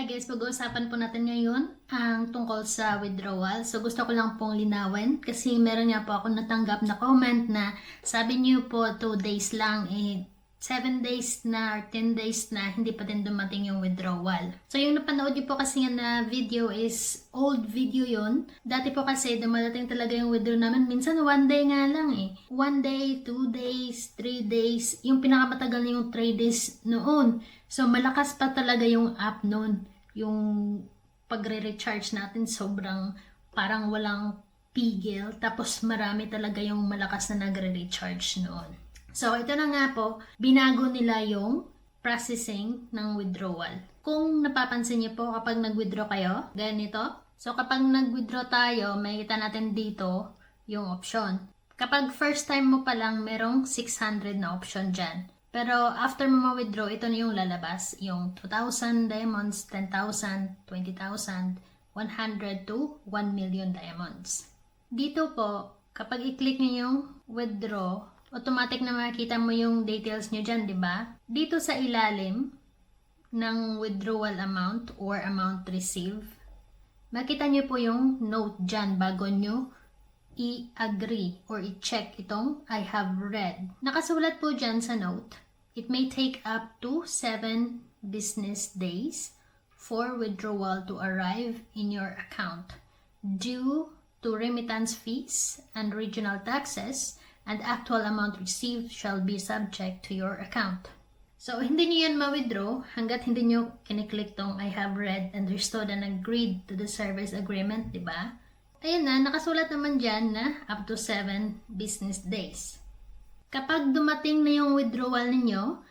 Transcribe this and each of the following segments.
Hi guys, pag-uusapan po natin ngayon ang tungkol sa withdrawal. So gusto ko lang pong linawin kasi meron nga po ako natanggap na comment na sabi niyo po 2 days lang, 7 days na or 10 days na hindi pa din dumating yung withdrawal. So yung napanood niyo po kasi nga na video is old video yon. Dati po kasi dumadating talaga yung withdraw namin. Minsan 1 day nga lang 1 day, 2 days, 3 days. Yung pinakamatagal na yung 3 days noon. So malakas pa talaga yung app noon. Yung pagre-recharge natin sobrang parang walang pigil. Tapos marami talaga yung malakas na nagre-recharge noon. So, ito na nga po, binago nila yung processing ng withdrawal. Kung napapansin niyo po, kapag nag-withdraw kayo, ganito. So, kapag nag-withdraw tayo, makikita natin dito yung option. Kapag first time mo pa lang, merong 600 na option dyan. Pero after mo ma-withdraw, ito na yung lalabas. Yung 2,000 diamonds, 10,000, 20,000, 100 to 1 million diamonds. Dito po, kapag i-click niyo yung withdraw, automatic na makikita mo yung details nyo dyan, di ba? Dito sa ilalim ng withdrawal amount or amount received, makita nyo po yung note dyan bago nyo i-agree or i-check itong I have read. Nakasulat po dyan sa note, it may take up to 7 business days for withdrawal to arrive in your account due to remittance fees and regional taxes, and actual amount received shall be subject to your account. So, hindi nyo yan ma-withdraw hanggat hindi nyo kiniklik tong I have read, understood, and agreed to the service agreement, di ba? Ayan na, nakasulat naman dyan na up to 7 business days. Kapag dumating na yung withdrawal ninyo,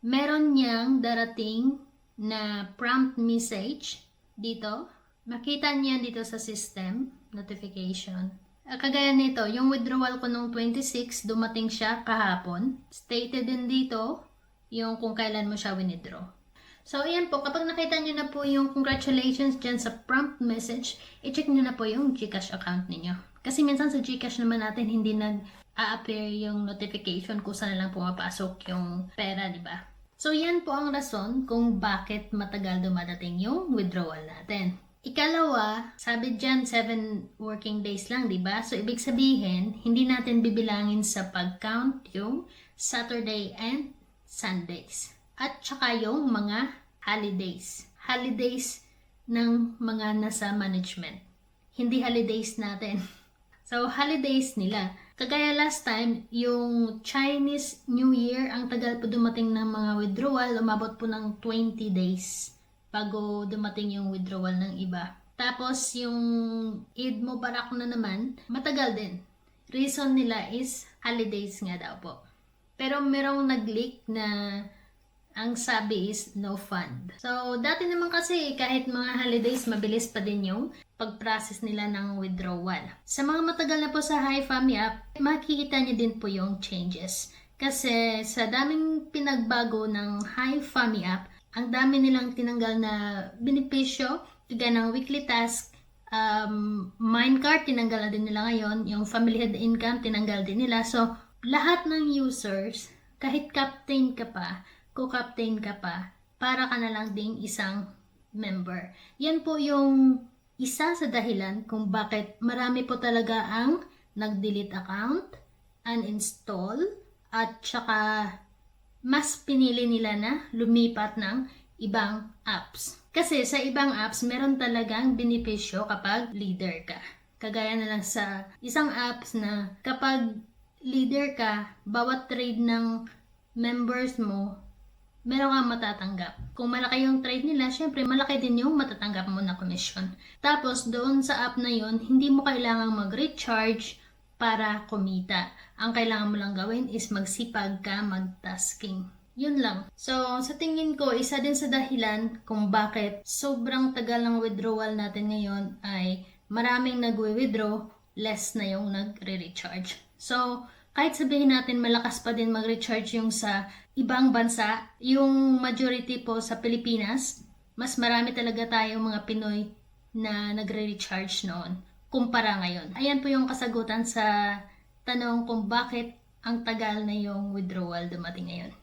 meron niyang darating na prompt message dito. Makita niya dito sa system, notification. Kagaya nito, yung withdrawal ko nung 26, dumating siya kahapon. Stated din dito yung kung kailan mo siya withdraw. So, ayan po, kapag nakita nyo na po yung congratulations dyan sa prompt message, i-check nyo na po yung GCash account ninyo. Kasi minsan sa GCash naman natin hindi nag-a-appear yung notification kung saan lang pumapasok yung pera, di ba? So, yan po ang rason kung bakit matagal dumadating yung withdrawal natin. Ikalawa, sabi dyan 7 working days lang, di ba? So, ibig sabihin, hindi natin bibilangin sa pag-count yung Saturday and Sundays. At saka yung mga holidays. Holidays ng mga nasa management. Hindi holidays natin. So, holidays nila. Kagaya last time, yung Chinese New Year, ang tagal po dumating ng mga withdrawal, umabot po ng 20 days bago dumating yung withdrawal ng iba. Tapos, yung Eid Mubarak na naman, matagal din. Reason nila is holidays nga daw po. Pero merong nag-leak na ang sabi is no fund. So, dati naman kasi kahit mga holidays, mabilis pa din yung pag-process nila ng withdrawal. Sa mga matagal na po sa HiFami app, makikita niyo din po yung changes. Kasi sa daming pinagbago ng HiFami app, ang dami nilang tinanggal na benepisyo, tiga ng weekly task, Minecart, tinanggal na din nila ngayon, yung family head income, tinanggal din nila. So, lahat ng users, kahit captain ka pa, co-captain ka pa, para ka na lang ding isang member. Yan po yung isa sa dahilan kung bakit marami po talaga ang nag-delete account, uninstall, at saka mas pinili nila na lumipat ng ibang apps. Kasi sa ibang apps, meron talagang benepisyo kapag leader ka. Kagaya na lang sa isang apps na kapag leader ka, bawat trade ng members mo, meron kang matatanggap. Kung malaki yung trade nila, syempre malaki din yung matatanggap mo na commission. Tapos doon sa app na yon, hindi mo kailangang mag-recharge para kumita. Ang kailangan mo lang gawin is magsipag ka mag-tasking. Yun lang. So, sa tingin ko, isa din sa dahilan kung bakit sobrang tagal ng withdrawal natin ngayon ay maraming nagwi-withdraw, less na yung nagre-recharge. So, kahit sabihin natin malakas pa din mag-recharge yung sa ibang bansa, yung majority po sa Pilipinas, mas marami talaga tayong mga Pinoy na nagre-recharge noon kumpara ngayon. Ayan po yung kasagutan sa tanong kung bakit ang tagal na yung withdrawal dumating ngayon.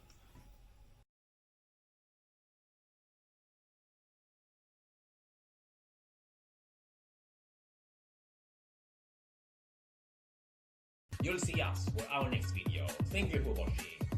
You'll see us for our next video. Thank you for watching.